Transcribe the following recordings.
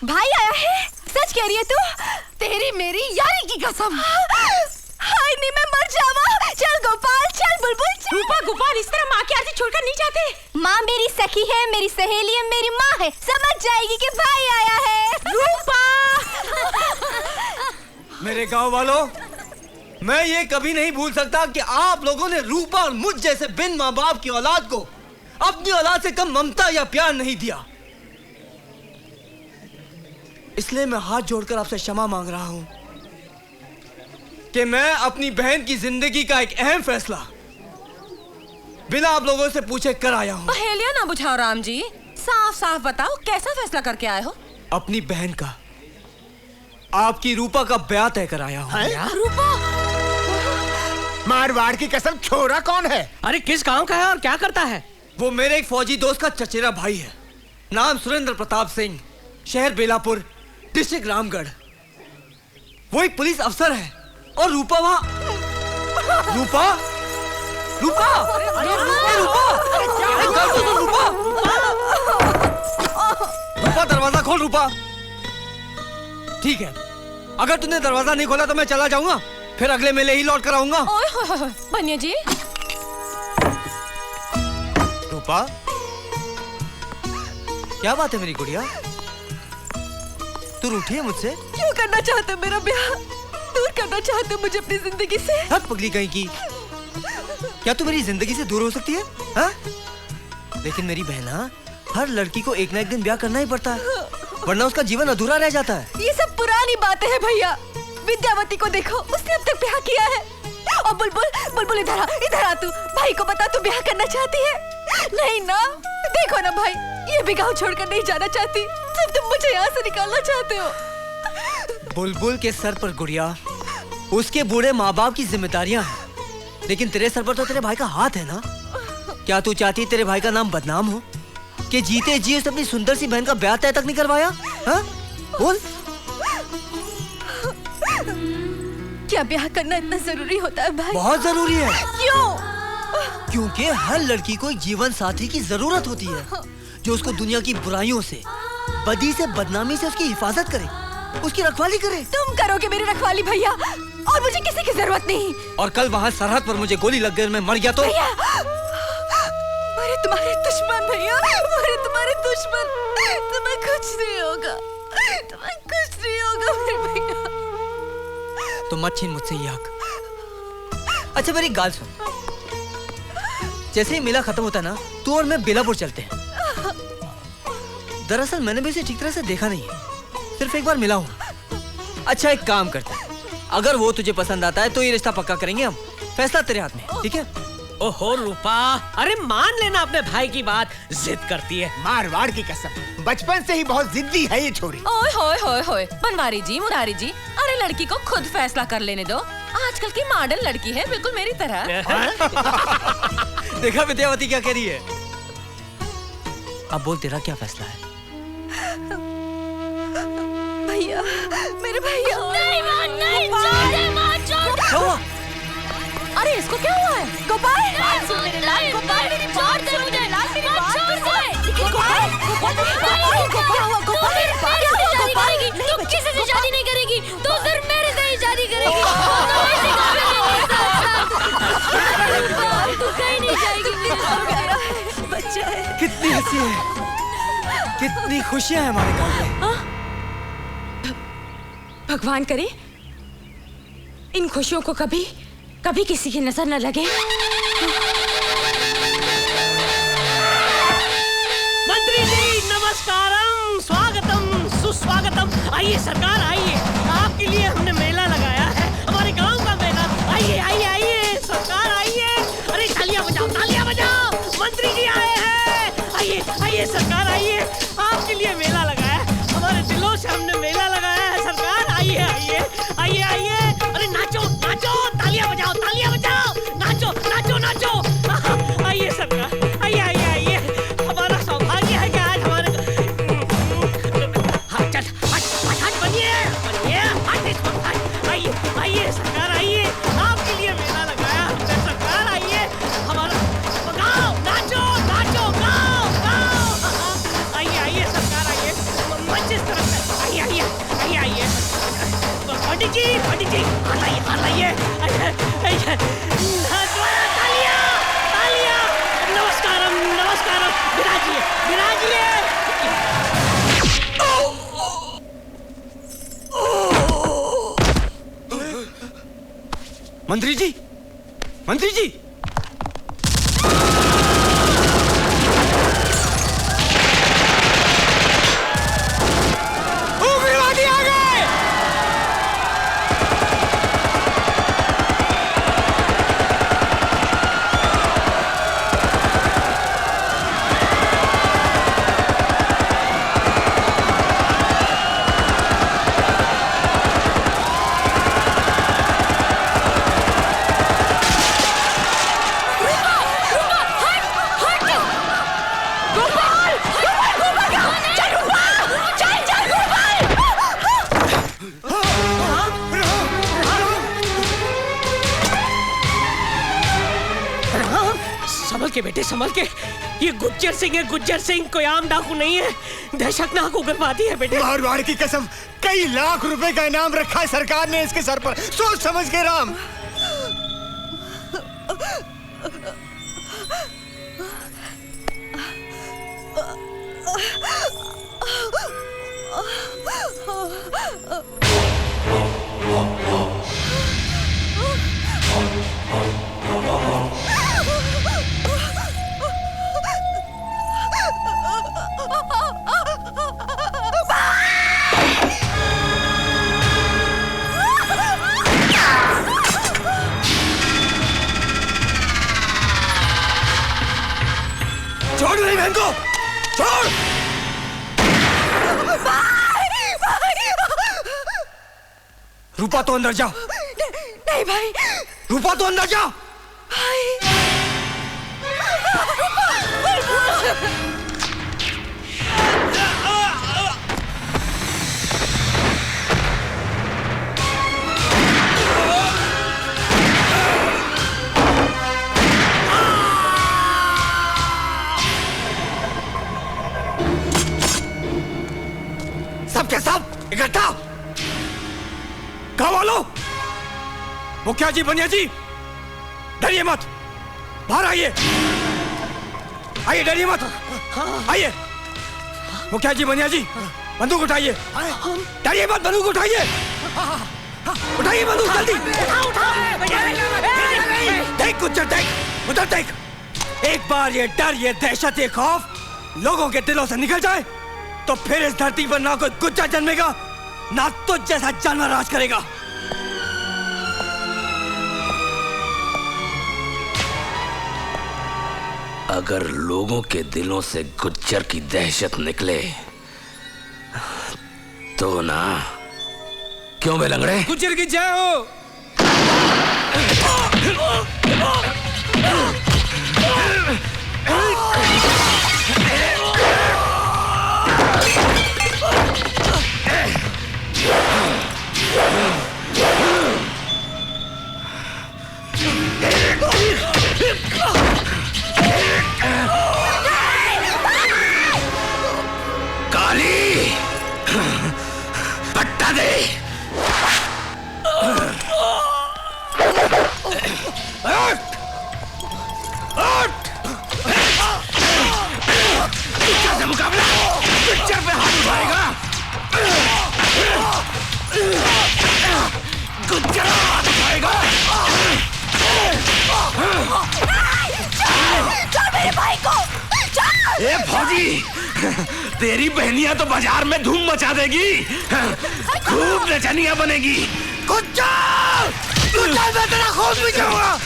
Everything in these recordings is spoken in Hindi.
भाई आया है? सच कह रही है तू? तेरी मेरी यारी की कसम। हाय नहीं मैं मर जावा। चल गोपाल, चल बुलबुल चल। रूपा गोपाल इस तरह माँ की आरती छोड़कर नहीं जाते। माँ मेरी सखी है, मेरी सहेली है, मेरी माँ है, समझ जाएगी कि भाई आया है। रूपा मेरे गांव वालों, मैं ये कभी नहीं भूल सकता कि आप लोगों ने रूपा और मुझ जैसे बिन माँ बाप की औलाद को अपनी औलाद से कम ममता या प्यार नहीं दिया। इसलिए मैं हाथ जोड़कर आपसे क्षमा मांग रहा हूं कि मैं अपनी बहन की जिंदगी का एक अहम फैसला बिना आप लोगों से पूछे कर आया हूं। पहेलियां ना बुझाओ राम जी, साफ साफ बताओ कैसा फैसला करके आए हो? अपनी बहन का, आपकी रूपा का ब्याह तय कर आया हूं। रूपा? मारवाड़ की कसम, छोरा कौन है? अरे किस गांव का है और क्या करता है? वो मेरे एक फौजी दोस्त का चचेरा भाई है। नाम सुरेंद्र प्रताप सिंह, शहर बेलापुर, डिस्ट्रिक्ट रामगढ़। वो एक पुलिस अफसर है और रूपा वहाँ। रूपा? रूपा? रूपा? रूपा दरवाजा खोल। रूपा ठीक है, अगर तूने दरवाजा नहीं खोला तो मैं चला जाऊंगा, फिर अगले मेले ही लौट कर आऊंगा। बनिया जी। रूपा क्या बात है मेरी गुड़िया, तू रूठी है मुझसे? क्यों करना चाहते हो मेरा ब्याह? दूर करना चाहते हो मुझे अपनी जिंदगी से? हद पगली कहीं की, क्या तू मेरी जिंदगी से दूर हो सकती है? हा? लेकिन मेरी बहना, हर लड़की को एक ना एक दिन ब्याह करना ही पड़ता है, वरना उसका जीवन अधूरा रह जाता है। ये सब पुरानी बातें हैं भैया। विद्यावती को देखो, उसने अब तक ब्याह किया है। और बुलबुल, बुलबुल इधर आ तू। भाई को बता तू ब्याह करना चाहती है? नहीं ना? देखो ना भाई, ये भी गाँव छोड़कर नहीं जाना चाहती, सिर्फ तुम मुझे यहाँ से निकालना चाहते हो। बुलबुल के सर पर गुड़िया उसके बूढ़े माँ बाप की जिम्मेदारियां हैं, लेकिन तेरे सर पर तो तेरे भाई का हाथ है ना। क्या तू चाहती तेरे भाई का नाम बदनाम हो कि जीते जी उसने अपनी सुंदर सी बहन का ब्याह तय तक नहीं करवाया? हाँ? बोल। क्या ब्याह करना इतना जरूरी होता है भाई? बहुत जरूरी है। क्यों? क्योंकि हर लड़की को एक जीवन साथी की जरूरत होती है, जो उसको दुनिया की बुराइयों से, बदी से, बदनामी से उसकी हिफाजत करे, उसकी रखवाली करे। तुम करोगे मेरी रखवाली भैया, और मुझे किसी की जरूरत नहीं। और कल वहाँ सरहद पर मुझे गोली लग गई और मैं मर गया तो? भैया, मेरे तुम्हारे दुश्मन भैया, मेरे तुम्हारे दुश्मन। तुम्हें कुछ नहीं होगा, तुम्हें कुछ नहीं होगा मेरे भैया। तो मत छीन मुझसे ये हक। अच्छा मेरी गाल सुन, जैसे ही मेला खत्म होता है ना, तू और मैं बेलापुर चलते हैं। दरअसल मैंने भी उसे ठीक तरह से देखा नहीं है, सिर्फ एक बार मिला हूँ। अच्छा एक काम करते हैं, अगर वो तुझे पसंद आता है तो ये रिश्ता पक्का करेंगे हम। फैसला तेरे हाथ में, ठीक है? ओहो रूपा, अरे मान लेना अपने भाई की बात, जिद करती है। मारवाड़ की कसम, बचपन से ही बहुत जिद्दी है ये छोरी। ओए होए होए होए, बनवारी जी, मुरारी जी, अरे लड़की को खुद फैसला कर लेने दो। आजकल की मॉडर्न लड़की है, बिल्कुल मेरी तरह। देखा विद्यावती क्या कह रही है? अब बोल तेरा क्या फैसला है? भैया, मेरे भैया। नहीं मां, नहीं, छोड़ दे मां, छोड़ दे। क्या हुआ? अरे इसको क्या हुआ है? गोपाल, सुन मेरे लाल, गोपाल, छोड़ दे मुझे, लाल मेरी बात छोड़ दे। गोपाल, गोपाल, क्या हुआ? गोपाल, तू किसी से शादी नहीं करेगी, तू सिर्फ मेरे से ही शादी करेगी। तू कहीं नहीं जाएगी। बच्चा है। कितनी हंसी है, कितनी खुशियां हैं हमारे गांव में। भगवान करे इन खुशियों को कभी कभी किसी की नजर न लगे। मंत्री जी नमस्कारम, स्वागतम, सुस्वागतम। आइए सरकार आइए, आपके लिए हमने मेला लगाया है, हमारे गांव का मेला। आइए आइए आइए सरकार आइए। अरे तालियां बजाओ, तालियां बजाओ, मंत्री जी आए हैं। आइए आइए सरकार आइए, आपके लिए मेला लगाया है, हमारे दिलों से हमने मेला लगाया है सरकार। आइए आइए आइए आइए। अरे नाचो नाचो, तालियां बजाओ, तालियां बजाओ, नाचो नाचो नाचो। आइए सरकार, आइए आइए आइए। हमारा सौभाग्य है कि आज हमारे हाँ चल हट बनिए बनिए, हट आइए आइए सरकार आइए, आपके लिए मेला लगाया हमने सरकार। आइए हमारा गाओ, नाचो नाचो, गाओ गाओ। आइए आइए सरकार आइए। पंडित जी हाथ लाइए तालियां तालियां। नमस्कारम नमस्कारम। विराजिए विराजिए। मंत्री जी, मंत्री जी, उग्रवादी आ गए। संभल के बेटे संभल के। ये गुज्जर सिंह है, गुज्जर सिंह कोई आम डाकू नहीं है, दहशतनाक उग्रवादी है बेटे। मारवाड़ की कसम, कई लाख रुपए का इनाम रखा है सरकार ने इसके सर पर। सोच समझ के राम। छोड़ मेरी बहन को, छोड़। रूपा तो अंदर जाओ। नहीं भाई। रूपा तो अंदर जाओ। भाई सब के सब इकट्ठा। गाँव वालों, मुखिया जी, बनिया जी, डरिए मत, बाहर आइए, आइए, डरिए मत, आइए। मुखिया जी, बनिया जी, बंदूक उठाइए, डरिए मत, बंदूक उठाइए, उठाइए बंदूक जल्दी। देख गुज्जर, देख उधर देख। एक बार ये डर, ये दहशत, ये खौफ लोगों के दिलों से निकल जाए तो फिर इस धरती पर ना कोई गुज्जर जन्मेगा, ना तुझ जैसा जानवर राज करेगा। अगर लोगों के दिलों से गुज्जर की दहशत निकले तो ना, क्यों बे लंगड़े? गुज्जर की जय हो। काली, पट्टा दे। गुज्जर से मुकाबला, गुज्जर पे हाथ उठाएगा, गुज्जर हाथ उठाएगा। छोड़ मेरे भाई को, छोड़। ए फौजी, तेरी बहनियां तो बाजार में धूम मचा देगी, खूब नचनियां बनेगी। गुज्जर, गुज्जर मैं तेरा खून भी जाऊंगा।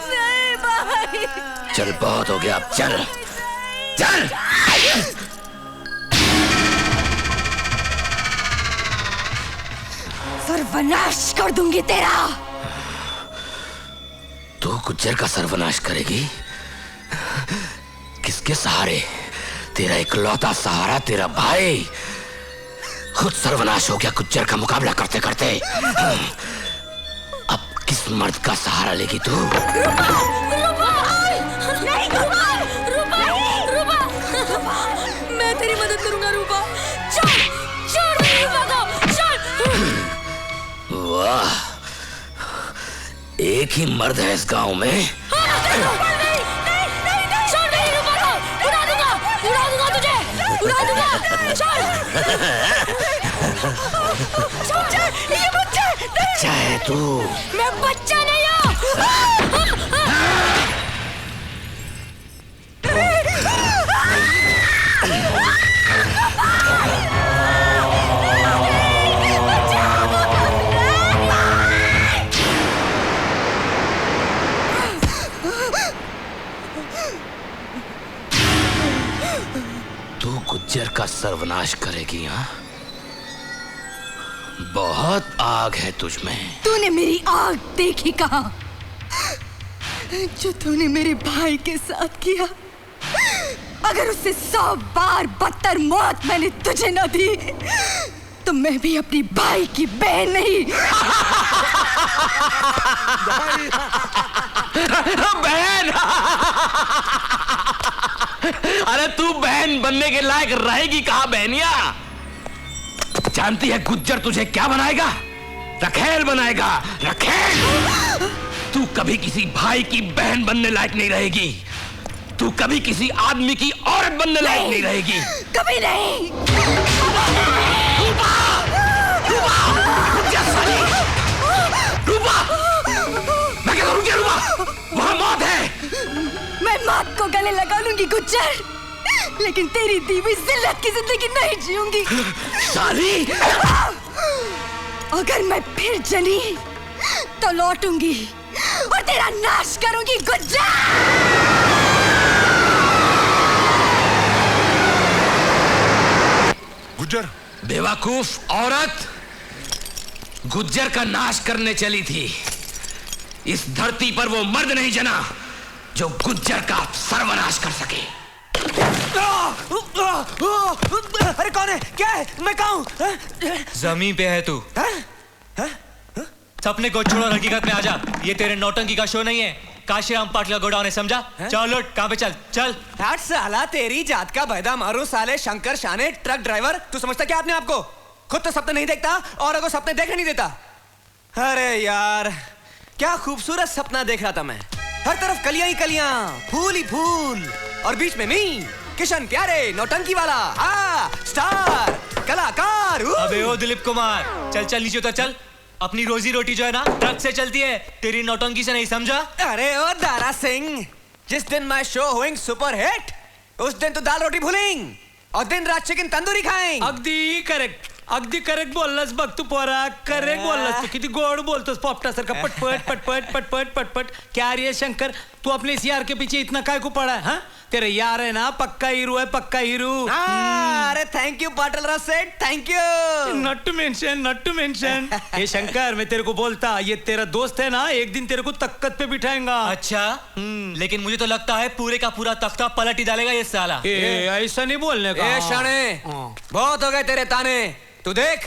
नहीं भाई। चल बहुत हो गया, अब चल चल। सर्वनाश कर दूंगी तेरा। तू गुज्जर का सर्वनाश करेगी? किसके सहारे? तेरा इकलौता सहारा तेरा भाई खुद सर्वनाश हो गया गुज्जर का मुकाबला करते करते। अब किस मर्द का सहारा लेगी तू? मैं तेरी मदद करूंगा रूपा। छोड़ छोड़ मेरी रूपा को, छोड़। वाह, एक ही मर्द है इस गांव में। उड़ा दूंगा छोड़। ये बच्चा बच्चा है तू। मैं बच्चा नहीं हूँ। तू गुज्जर का सर्वनाश करेगी? हाँ, बहुत आग है तुझ में। तूने मेरी आग देखी कहाँ? जो तूने मेरे भाई के साथ किया, अगर उससे 100 बार बदतर मौत मैंने तुझे न दी तो मैं भी अपनी भाई की बहन नहीं। बहन? अरे तू बहन बनने के लायक रहेगी कहाँ बहनिया? जानती है गुज्जर तुझे क्या बनाएगा? रखेल बनाएगा, रखेल। तू कभी किसी भाई की बहन बनने लायक नहीं रहेगी। तू कभी किसी आदमी की औरत बनने लायक नहीं रहेगी। कभी नहीं। रूपा! रूपा! रूपा! मैं क्या करूँगी रूपा? वहाँ मौत है। मैं मौत को गले लगा लूंगी गुज्जर, लेकिन तेरी दी हुई जिल्लत की जिंदगी नहीं जीऊंगी। साली! अगर मैं फिर जली तो लौटूंगी और तेरा नाश करूंगी गुज्जर। गुज्जर! बेवकूफ औरत, गुज्जर का नाश करने चली थी। इस धरती पर वो मर्द नहीं जना जो गुज्जर का सर्वनाश कर सके। अरे कौन है? क्या है? मैं कहाँ हूँ? जमीन पे है तू। सपने को छोड़ो, हकीकत में आजा। ये तेरे नौटंकी का शो नहीं है। काशीराम पाटिल का गोडाउन है, समझा? चल लौट, कहाँ पे? चल चल। हट साला, तेरी जात का बैदा मारू साले शंकर शाने ट्रक ड्राइवर। तू समझता क्या अपने आप को? खुद तो सपने नहीं देखता और को सपने देखने नहीं देता। अरे यार, क्या खूबसूरत सपना देख रहा था मैं। हर तरफ कलियां ही कलियां, फूल ही फूल, और बीच में मी किशन प्यारे नौटंकी वाला स्टार कलाकार। अबे ओ दिलीप कुमार, चल चल नीचे उतर चल। अपनी रोजी रोटी जो है ना ट्रक से चलती है, तेरी नौटंकी से नहीं, समझा? अरे ओ दारा सिंह, जिस दिन मैं शो होइंग सुपर हिट उस दिन तो दाल रोटी भूलेंग और दिन रात चिकन तंदूरी खाएंग। अगदी करेक्ट, अगदी करेक्ट बोललास बघ तू पोरा, करेक्ट बोललास तू. किती गोड बोलतोस पोपटासारखा, पटपट पटपट पटपट पटपट. क्या रे शंकर, तू अपने इस यार के पीछे इतना काय को पड़ा है? हाँ, तेरा यार है ना, पक्का हीरो है, पक्का हीरो. अरे thank you Patil Seth, thank you. Not to mention, not to mention. ये शंकर, मैं तेरे को बोलता, ये तेरा दोस्त है ना, एक दिन तेरे को तख्त पे बिठाएगा. अच्छा, लेकिन मुझे तो लगता है पूरे का पूरा तख्ता पलट ही डालेगा ये साला. ऐसा नहीं बोलने का. शाने, बहुत हो गए तेरे ताने. तू देख,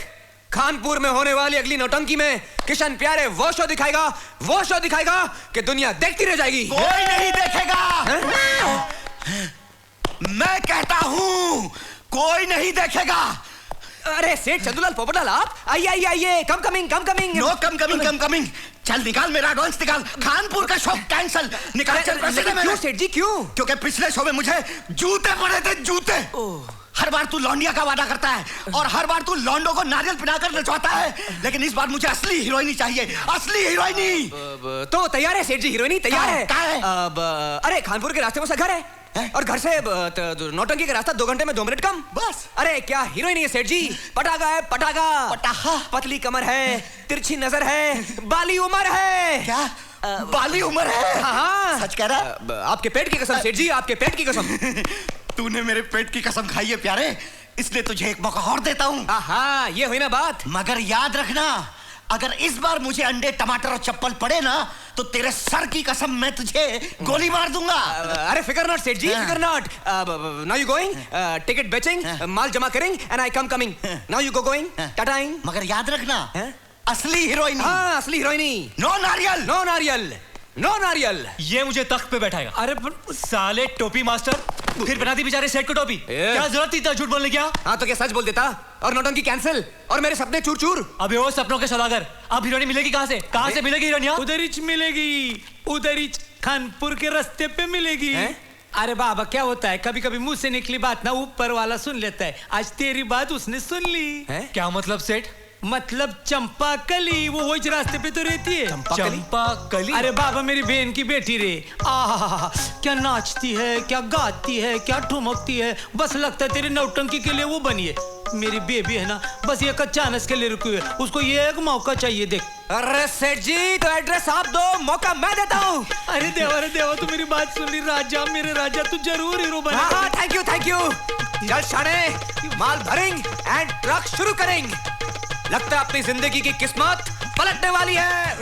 कानपुर में होने वाली अगली नौटंकी में किशन प्यारे वो शो दिखाएगा कि दुनिया देखती रह जाएगी. कोई नहीं देखेगा. मैं कहता हूँ कोई नहीं देखेगा. अरे सेठ चंदूलाल पोपटलाल, आप आइए आइए आइए. Come coming. No come coming. चल निकाल मेरा एडवांस निकाल. कानपुर का शो कैंसल. निकाल चल. क्यों सेठ जी, क्यों? क्योंकि पिछले शो में मुझे जूते पड़े थे, जूते. हर बार तू लौंडिया का वादा करता है और हर बार तू लौंडो को नारियल पिलाकर नचवाता है, लेकिन इस बार मुझे असली हीरोइनी चाहिए, असली हीरोइनी. तो तैयार है सेठ जी, हीरोइनी तैयार है. कहाँ है? अरे कानपुर के रास्ते में से घर है और घर से नौटंकी का रास्ता 2 घंटे में 2 मिनट कम बस. अरे क्या हीरोइनी है सेठ जी. पटाखा है, पटाखा. पतली कमर है, तिरछी नजर है, बाली उम्र है. क्या बाली उम्र है? हाँ, सच कह रहा? आपके पेट की कसम सेठ जी, आपके पेट की कसम. तूने मेरे पेट की कसम खाई है प्यारे, इसलिए तुझे एक मौका और देता हूँ. हाँ, ये हुई ना बात. मगर याद रखना, अगर इस बार मुझे अंडे टमाटर और चप्पल पड़े ना तो तेरे सर की कसम मैं तुझे गोली मार दूंगा। अरे फिकर नॉट सेठ जी, फिकर not. Now you going, ticket बेचिंग, माल जमा करेंगे and I come coming. Now you go going, टाटाइंग। मगर याद रखना, असली हीरोइन। हाँ, असली हीरोइनी। नो नारियल, नो नारियल, नो नारियल। ये मुझे तख्त पे बैठाएगा। अरे साले टोपी मास्टर, फिर बना दी बेचारे सेठ को टोपी। क्या जरूरत थी इतना झूठ बोलने की? हाँ तो क्या सच बोल देता और नौटंकी कैंसिल और मेरे सपने चूर चूर। अबे वो सपनों के सौदागर, अब हीरोइन मिलेगी कहाँ से? कहाँ से मिलेगी हीरोइन? उधर ही मिलेगी, उधर ही खानपुर के रास्ते पे मिलेगी। अरे बाबा क्या होता है, कभी कभी मुंह से निकली बात ना ऊपर वाला सुन लेता है। आज तेरी बात उसने सुन ली। क्या मतलब सेठ? मतलब चंपा कली, वो वही रास्ते पे तो रहती है। चंपा कली? अरे बाबा मेरी बहन की बेटी रे, आहा क्या नाचती है, क्या गाती है, क्या ठुमकती है। बस लगता है तेरी नौटंकी के लिए वो बनी है। मेरी बेबी है ना, बस ये चांस के लिए रुकी है, उसको ये एक मौका चाहिए। देख अरे सेठ जी तो एड्रेस आप दो, मौका मैं देता हूँ। अरे देवा तू मेरी बात सुन ली। राजा मेरे राजा, तू जरूर हीरो बना। हाँ थैंक यू थैंक यू। चल शाने, माल भरेंगे एंड ट्रक शुरू करेंगे। लगता है अपनी जिंदगी की किस्मत पलटने वाली है।